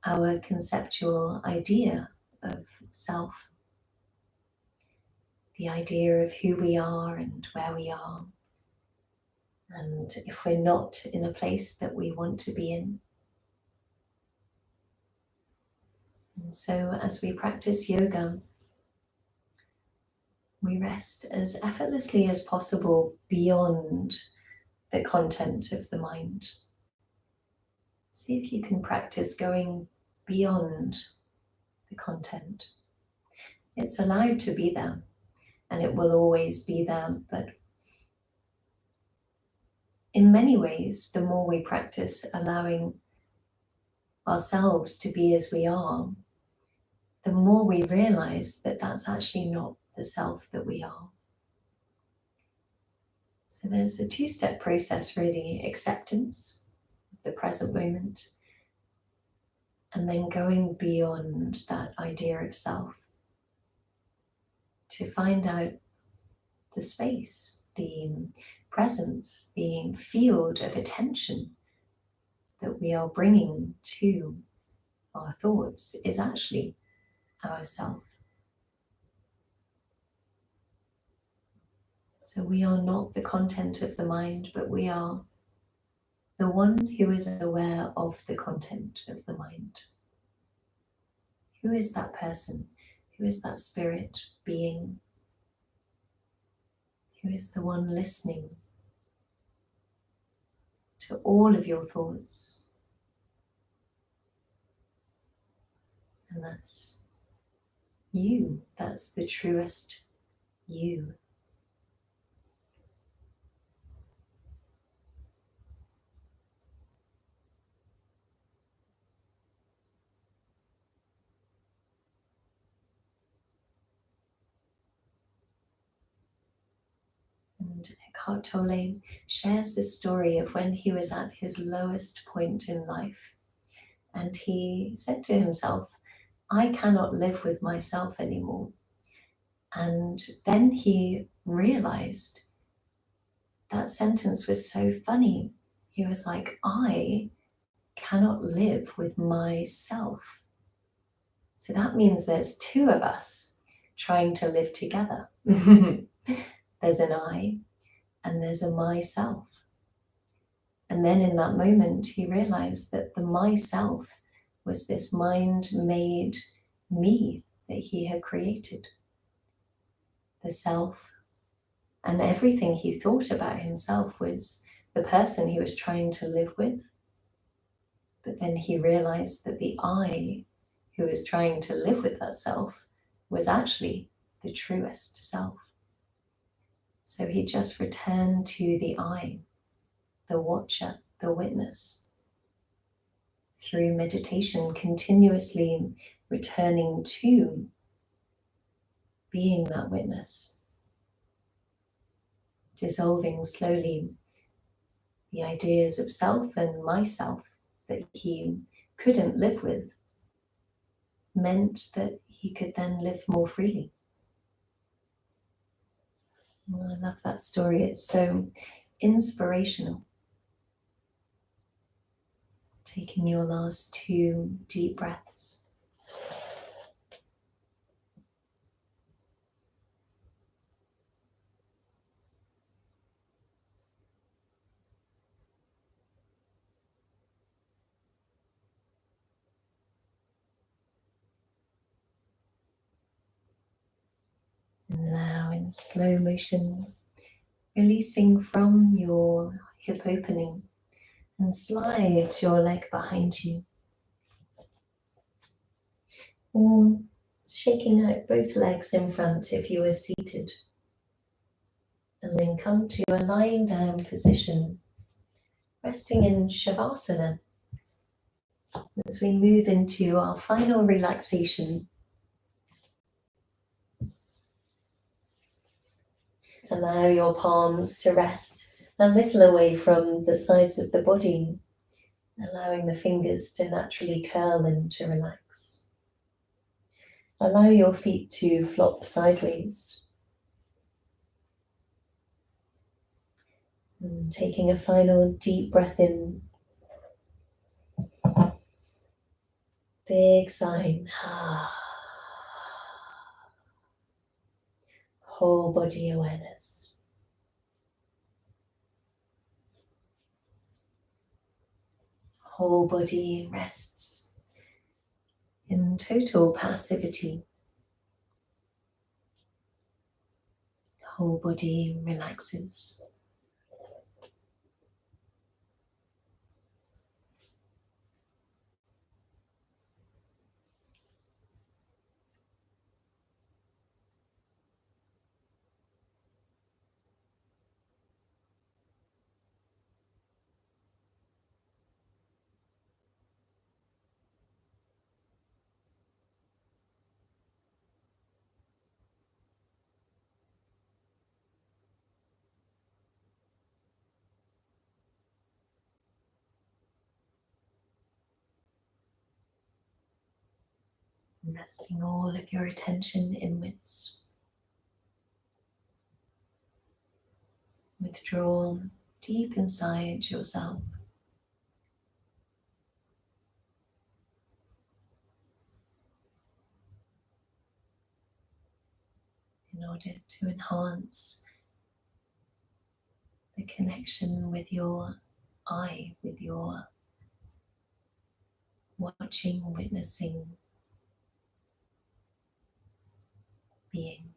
our conceptual idea of self, the idea of who we are and where we are, and if we're not in a place that we want to be in. And so as we practice yoga, we rest as effortlessly as possible beyond the content of the mind. See if you can practice going beyond the content. It's allowed to be there, and it will always be there, but in many ways, the more we practice allowing ourselves to be as we are, the more we realize that that's actually not the self that we are. So there's a two-step process really: acceptance of the present moment, and then going beyond that idea of self to find out the space, the presence, the field of attention that we are bringing to our thoughts is actually ourself. So we are not the content of the mind, but we are the one who is aware of the content of the mind. Who is that person? Who is that spirit being? who is the one listening to all of your thoughts. And that's you. That's the truest you. And Eckhart Tolle shares this story of when he was at his lowest point in life. And he said to himself, I cannot live with myself anymore. And then he realized that sentence was so funny. He was like, I cannot live with myself. So that means there's two of us trying to live together. There's an I and there's a myself. And then in that moment, he realized that the myself was this mind-made me that he had created. The self, and everything he thought about himself was the person he was trying to live with. But then he realized that the I who was trying to live with that self was actually the truest self. So he just returned to the I, the watcher, the witness, through meditation, continuously returning to being that witness, dissolving slowly the ideas of self and myself that he couldn't live with, meant that he could then live more freely. Oh, I love that story. It's so inspirational. Taking your last 2 deep breaths. And now in slow motion, releasing from your hip opening and slide your leg behind you. Or shaking out both legs in front if you are seated. And then come to a lying down position, resting in Shavasana as we move into our final relaxation. Allow your palms to rest a little away from the sides of the body, allowing the fingers to naturally curl and to relax. Allow your feet to flop sideways. And taking a final deep breath in. Big sigh. Whole body awareness. Whole body rests in total passivity. Whole body relaxes. Resting all of your attention inwards. Withdraw deep inside yourself. In order to enhance the connection with your I, with your watching, witnessing being.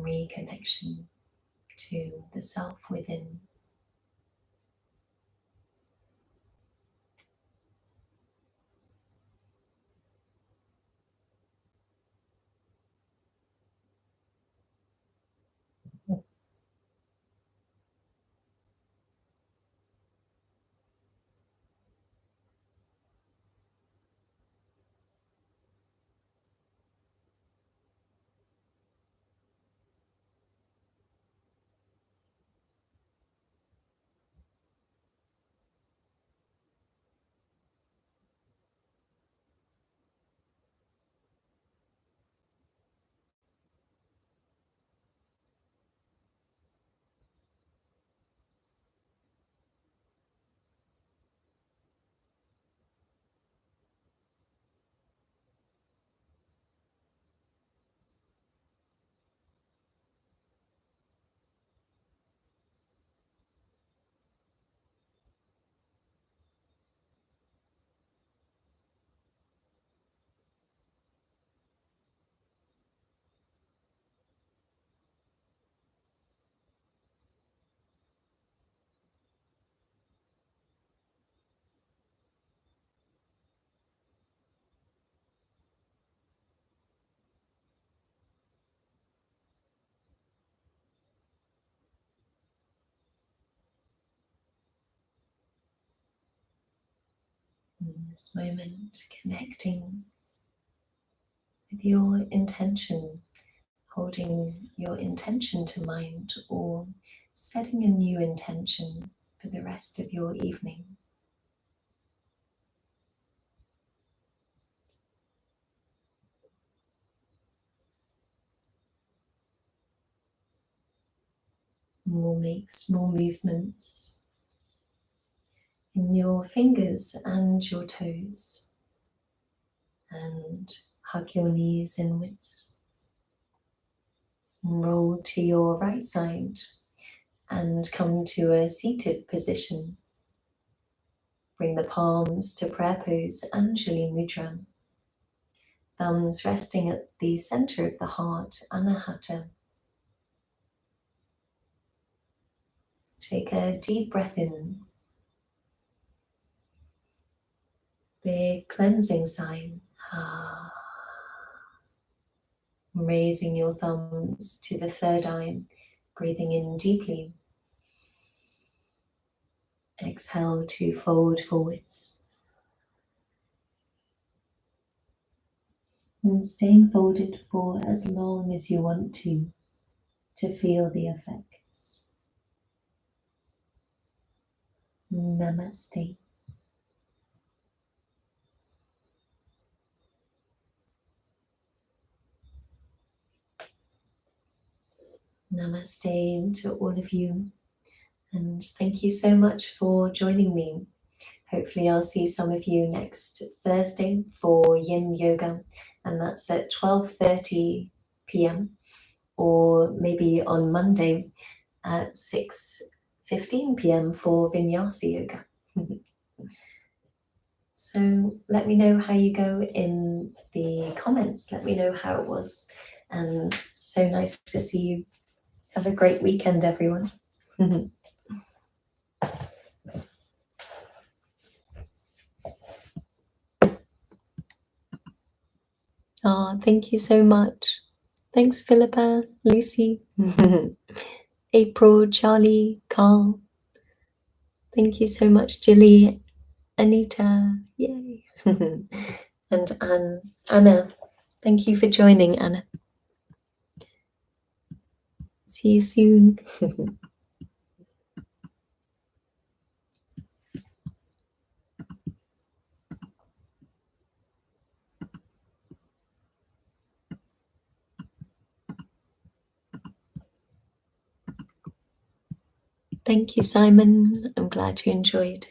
reconnection to the self within. In this moment, connecting with your intention, holding your intention to mind, or setting a new intention for the rest of your evening. And we'll make small movements in your fingers and your toes, and hug your knees inwards. Roll to your right side and come to a seated position. Bring the palms to prayer pose, Anjali Mudra. Thumbs resting at the center of the heart, Anahata. Take a deep breath in. Big cleansing sign. Ah. Raising your thumbs to the third eye, breathing in deeply. Exhale to fold forwards. And staying folded for as long as you want to feel the effects. Namaste. Namaste to all of you, and thank you so much for joining me. Hopefully I'll see some of you next Thursday for Yin Yoga, and that's at 12:30 p.m. or maybe on Monday at 6:15 p.m. for Vinyasa Yoga. So let me know how you go in the comments. Let me know how it was, and so nice to see you. Have a great weekend, everyone. Oh, thank you so much. Thanks, Philippa, Lucy, April, Charlie, Carl. Thank you so much, Jilly, Anita, yay. And Anna. Thank you for joining, Anna. See you soon. Thank you, Simon. I'm glad you enjoyed.